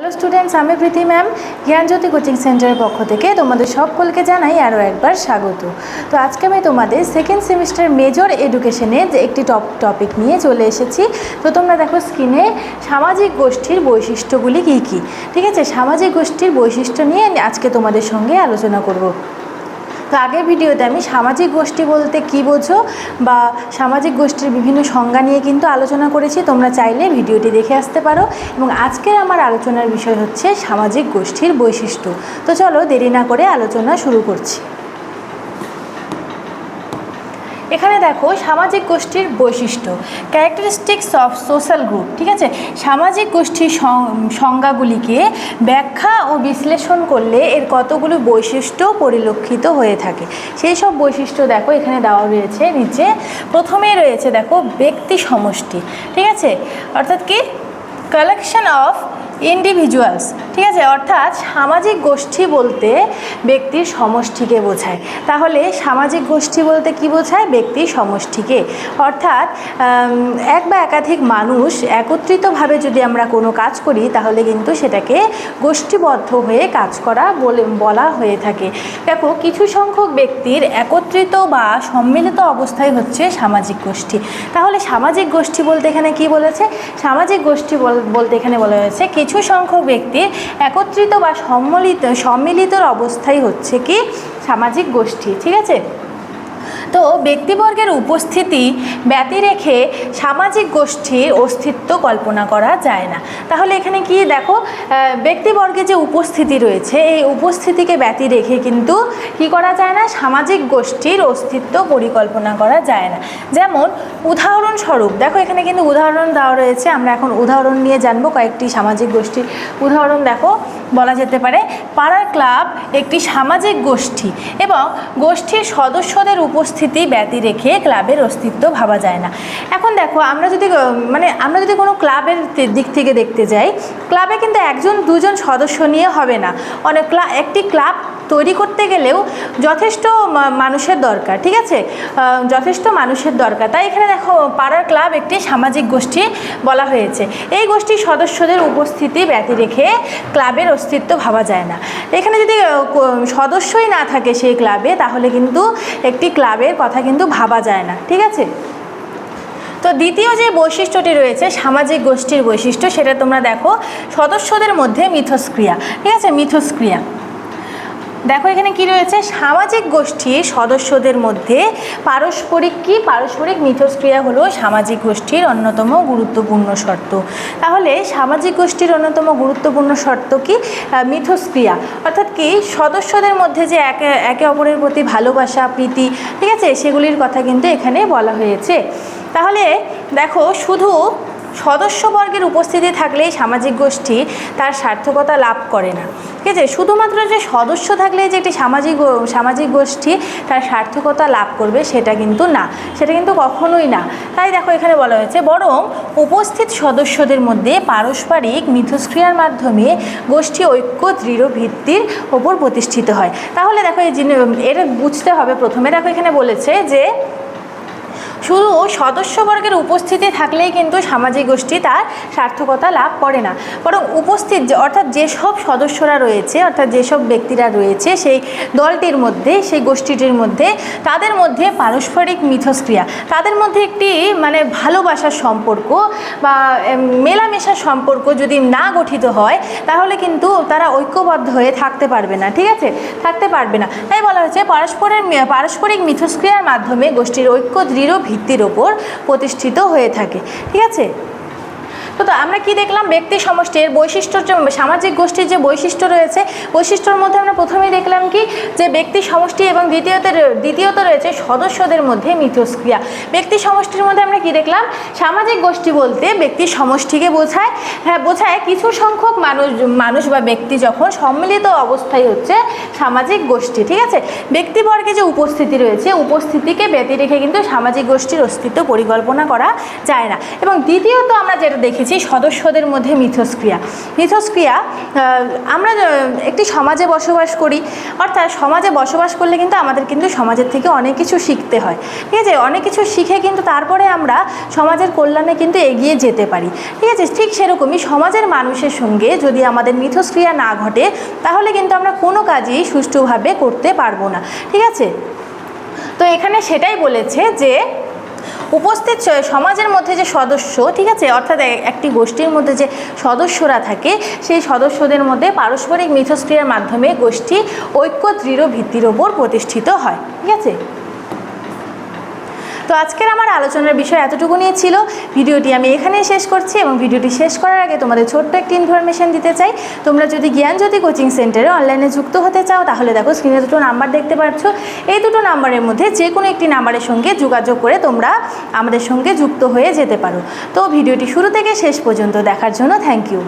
Hello students, আমি প্রীতি ma'am জ্ঞানজ্যোতি coaching সেন্টারের পক্ষ থেকে তোমাদের সকলকে জানাই আরও একবার স্বাগত। তো আজকে আমি তোমাদের সেকেন্ড সেমিস্টার মেজর এডুকেশনের যে একটি টপিক নিয়ে চলে এসেছি। তো তোমরা দেখো স্ক্রিনে সামাজিক গোষ্ঠীর বৈশিষ্ট্যগুলি কী কী। ঠিক আছে, সামাজিক গোষ্ঠীর বৈশিষ্ট্য নিয়ে আজকে তোমাদের সঙ্গে আলোচনা করব। তো আগের ভিডিওতে আমি সামাজিক গোষ্ঠী বলতে কী বোঝো বা সামাজিক গোষ্ঠীর বিভিন্ন সংজ্ঞা নিয়ে কিন্তু আলোচনা করেছি। তোমরা চাইলে ভিডিওটি দেখে আসতে পারো। এবং আজকের আমার আলোচনার বিষয় হচ্ছে সামাজিক গোষ্ঠীর বৈশিষ্ট্য। তো চলো দেরি না করে আলোচনা শুরু করছি। এখানে দেখো সামাজিক গোষ্ঠীর বৈশিষ্ট্য, ক্যারেক্টারিস্টিক্স অফ সোশ্যাল গ্রুপ। ঠিক আছে, সামাজিক গোষ্ঠীর সংজ্ঞাগুলিকে ব্যাখ্যা ও বিশ্লেষণ করলে এর কতগুলো বৈশিষ্ট্য পরিলক্ষিত হয়ে থাকে। সেই সব বৈশিষ্ট্য দেখো এখানে দেওয়া রয়েছে নিচে। প্রথমেই রয়েছে দেখো ব্যক্তি সমষ্টি। ঠিক আছে, অর্থাৎ কি কালেকশন অফ ইন্ডিভিজুয়ালস। ঠিক আছে, অর্থাৎ সামাজিক গোষ্ঠী বলতে ব্যক্তির সমষ্টিকে বোঝায়। তাহলে সামাজিক গোষ্ঠী বলতে কি বোঝায়? ব্যক্তির সমষ্টিকে। অর্থাৎ এক বা একাধিক মানুষ একত্রিতভাবে যদি আমরা কোনো কাজ করি তাহলে কিন্তু সেটাকে গোষ্ঠীবদ্ধ হয়ে কাজ করা বলা হয়ে থাকে। দেখো কিছু সংখ্যক ব্যক্তির একত্রিত বা সম্মিলিত অবস্থায় হচ্ছে সামাজিক গোষ্ঠী। তাহলে সামাজিক গোষ্ঠী বলতে এখানে কি বলেছে? সামাজিক গোষ্ঠী বলতে এখানে বলা হয়েছে কিছু সংখ্যক ব্যক্তির একত্রিত বা সম্মিলিত অবস্থায় হচ্ছে কি সামাজিক গোষ্ঠী। ঠিক আছে, তো ব্যক্তিবর্গের উপস্থিতি ব্যতি রেখে সামাজিক গোষ্ঠীর অস্তিত্ব কল্পনা করা যায় না। তাহলে এখানে কি দেখো ব্যক্তিবর্গের যে উপস্থিতি রয়েছে এই উপস্থিতিকে ব্যতি রেখে কিন্তু কি করা যায় না? সামাজিক গোষ্ঠীর অস্তিত্ব পরিকল্পনা করা যায় না। যেমন উদাহরণস্বরূপ দেখো এখানে কিন্তু উদাহরণ দেওয়া রয়েছে। আমরা এখন উদাহরণ নিয়ে জানবো কয়েকটি সামাজিক গোষ্ঠীর উদাহরণ। দেখো বলা যেতে পারে পাড়ার ক্লাব একটি সামাজিক গোষ্ঠী এবং গোষ্ঠীর সদস্যদের উপস্থিতি ব্যতি রেখে ক্লাবের অস্তিত্ব ভাবা যায় না। এখন দেখো আমরা যদি কোনো ক্লাবের দিক থেকে দেখতে যাই, ক্লাবে কিন্তু একজন দুজন সদস্য নিয়ে হবে না। একটি ক্লাব তৈরি করতে গেলেও যথেষ্ট মানুষের দরকার। ঠিক আছে, যথেষ্ট মানুষের দরকার। তাই এখানে দেখো পাড়ার ক্লাব একটি সামাজিক গোষ্ঠী বলা হয়েছে। এই গোষ্ঠীর সদস্যদের উপস্থিতি ব্যতি রেখে ক্লাবের অস্তিত্ব ভাবা যায় না। এখানে যদি সদস্যই না থাকে সেই ক্লাবে তাহলে কিন্তু একটি ক্লাবের কথা কিন্তু ভাবা যায় না। ঠিক আছে, তো দ্বিতীয় যে বৈশিষ্ট্যটি রয়েছে সামাজিক গোষ্ঠীর বৈশিষ্ট্য সেটা তোমরা দেখো সদস্যদের মধ্যে মিথস্ক্রিয়া। ঠিক আছে, মিথস্ক্রিয়া দেখো এখানে কি রয়েছে? সামাজিক গোষ্ঠীর সদস্যদের মধ্যে পারস্পরিক মিথস্ক্রিয়া হলো সামাজিক গোষ্ঠীর অন্যতম গুরুত্বপূর্ণ শর্ত। তাহলে সামাজিক গোষ্ঠীর অন্যতম গুরুত্বপূর্ণ শর্ত কি? মিথস্ক্রিয়া। অর্থাৎ কি সদস্যদের মধ্যে যে একে অপরের প্রতি ভালোবাসা প্রীতি, ঠিক আছে, সেগুলির কথা কিন্তু এখানে বলা হয়েছে। তাহলে দেখো শুধু সদস্যবর্গের উপস্থিতি থাকলেই সামাজিক গোষ্ঠী তার সার্থকতা লাভ করে না। ঠিক আছে, শুধুমাত্র যে সদস্য থাকলেই যে একটি সামাজিক গোষ্ঠী তার সার্থকতা লাভ করবে সেটা কিন্তু না, সেটা কিন্তু কখনোই না। তাই দেখো এখানে বলা হয়েছে বরং উপস্থিত সদস্যদের মধ্যে পারস্পরিক মিথস্ক্রিয়ার মাধ্যমে গোষ্ঠী ঐক্য দৃঢ় ভিত্তির ওপর প্রতিষ্ঠিত হয়। তাহলে দেখো এটা বুঝতে হবে। প্রথমে দেখো এখানে বলেছে যে শুধু সদস্যবর্গের উপস্থিতি থাকলেই কিন্তু সামাজিক গোষ্ঠী তার সার্থকতা লাভ করে না, বরং অর্থাৎ যেসব সদস্যরা রয়েছে অর্থাৎ যেসব ব্যক্তিরা রয়েছে সেই দলটির মধ্যে সেই গোষ্ঠীটির মধ্যে তাদের মধ্যে পারস্পরিক মিথস্ক্রিয়া, তাদের মধ্যে একটি ভালোবাসার সম্পর্ক বা মেলামেশার সম্পর্ক যদি না গঠিত হয় তাহলে কিন্তু তারা ঐক্যবদ্ধ হয়ে থাকতে পারবে না। ঠিক আছে, থাকতে পারবে না। তাই বলা হয়েছে পারস্পরিক মিথস্ক্রিয়ার মাধ্যমে গোষ্ঠীর ঐক্য দৃঢ় ভিত্তির ওপর প্রতিষ্ঠিত হয়ে থাকে। ঠিক আছে, তো আমরা কি দেখলাম? ব্যক্তি সমষ্টির বৈশিষ্ট্য, সামাজিক গোষ্ঠীর যে বৈশিষ্ট্য রয়েছে বৈশিষ্ট্যর মধ্যে আমরা প্রথমেই দেখলাম কি যে ব্যক্তি সমষ্টি এবং দ্বিতীয়ত রয়েছে সদস্যদের মধ্যে মিথস্ক্রিয়া। ব্যক্তি সমষ্টির মধ্যে আমরা কি দেখলাম? সামাজিক গোষ্ঠী বলতে ব্যক্তি সমষ্টিকে বোঝায়। হ্যাঁ, বোঝায় কিছু সংখ্যক মানুষ বা ব্যক্তি যখন সম্মিলিত অবস্থায় হচ্ছে সামাজিক গোষ্ঠী। ঠিক আছে, ব্যক্তিবর্গে যে উপস্থিতি রয়েছে উপস্থিতিকে ব্যতি রেখে কিন্তু সামাজিক গোষ্ঠীর অস্তিত্ব পরিকল্পনা করা যায় না। এবং দ্বিতীয়ত আমরা যেটা দেখি রেখেছি সদস্যদের মধ্যে মিথস্ক্রিয়া। মিথস্ক্রিয়া, আমরা একটি সমাজে বসবাস করি, অর্থাৎ সমাজে বসবাস করলে কিন্তু আমাদের কিন্তু সমাজের থেকে অনেক কিছু শিখতে হয়, ঠিক আছে? অনেক কিছু শিখে কিন্তু তারপরে আমরা সমাজের কল্যাণে কিন্তু এগিয়ে যেতে পারি, ঠিক আছে? ঠিক সেরকমই সমাজের মানুষের সঙ্গে যদি আমাদের মিথস্ক্রিয়া না ঘটে তাহলে কিন্তু আমরা কোনো কাজই সুষ্ঠুভাবে করতে পারবো না, ঠিক আছে? তো এখানে সেটাই বলেছে যে উপস্থিত সমাজের মধ্যে যে সদস্য, ঠিক আছে, অর্থাৎ একটি গোষ্ঠীর মধ্যে যে সদস্যরা থাকে সেই সদস্যদের মধ্যে পারস্পরিক মিথস্ক্রিয়ার মাধ্যমে গোষ্ঠী ঐক্য দৃঢ় ভিত্তির ওপর প্রতিষ্ঠিত হয়, ঠিক আছে? তো আজকের আমার আলোচনার বিষয় এতটুকু নিয়ে ছিল। ভিডিওটি আমি এখানেই শেষ করছি এবং ভিডিওটি শেষ করার আগে তোমাদের ছোট্ট একটি ইনফরমেশন দিতে চাই। তোমরা যদি জ্ঞানজ্যোতি কোচিং সেন্টারে অনলাইনে যুক্ত হতে চাও তাহলে দেখো স্ক্রিনে দুটো নাম্বার দেখতে পাচ্ছ, এই দুটো নাম্বারের মধ্যে যে কোনো একটি নাম্বারের সঙ্গে যোগাযোগ করে তোমরা আমাদের সঙ্গে যুক্ত হয়ে যেতে পারো। তো ভিডিওটি শুরু থেকে শেষ পর্যন্ত দেখার জন্য থ্যাংক ইউ।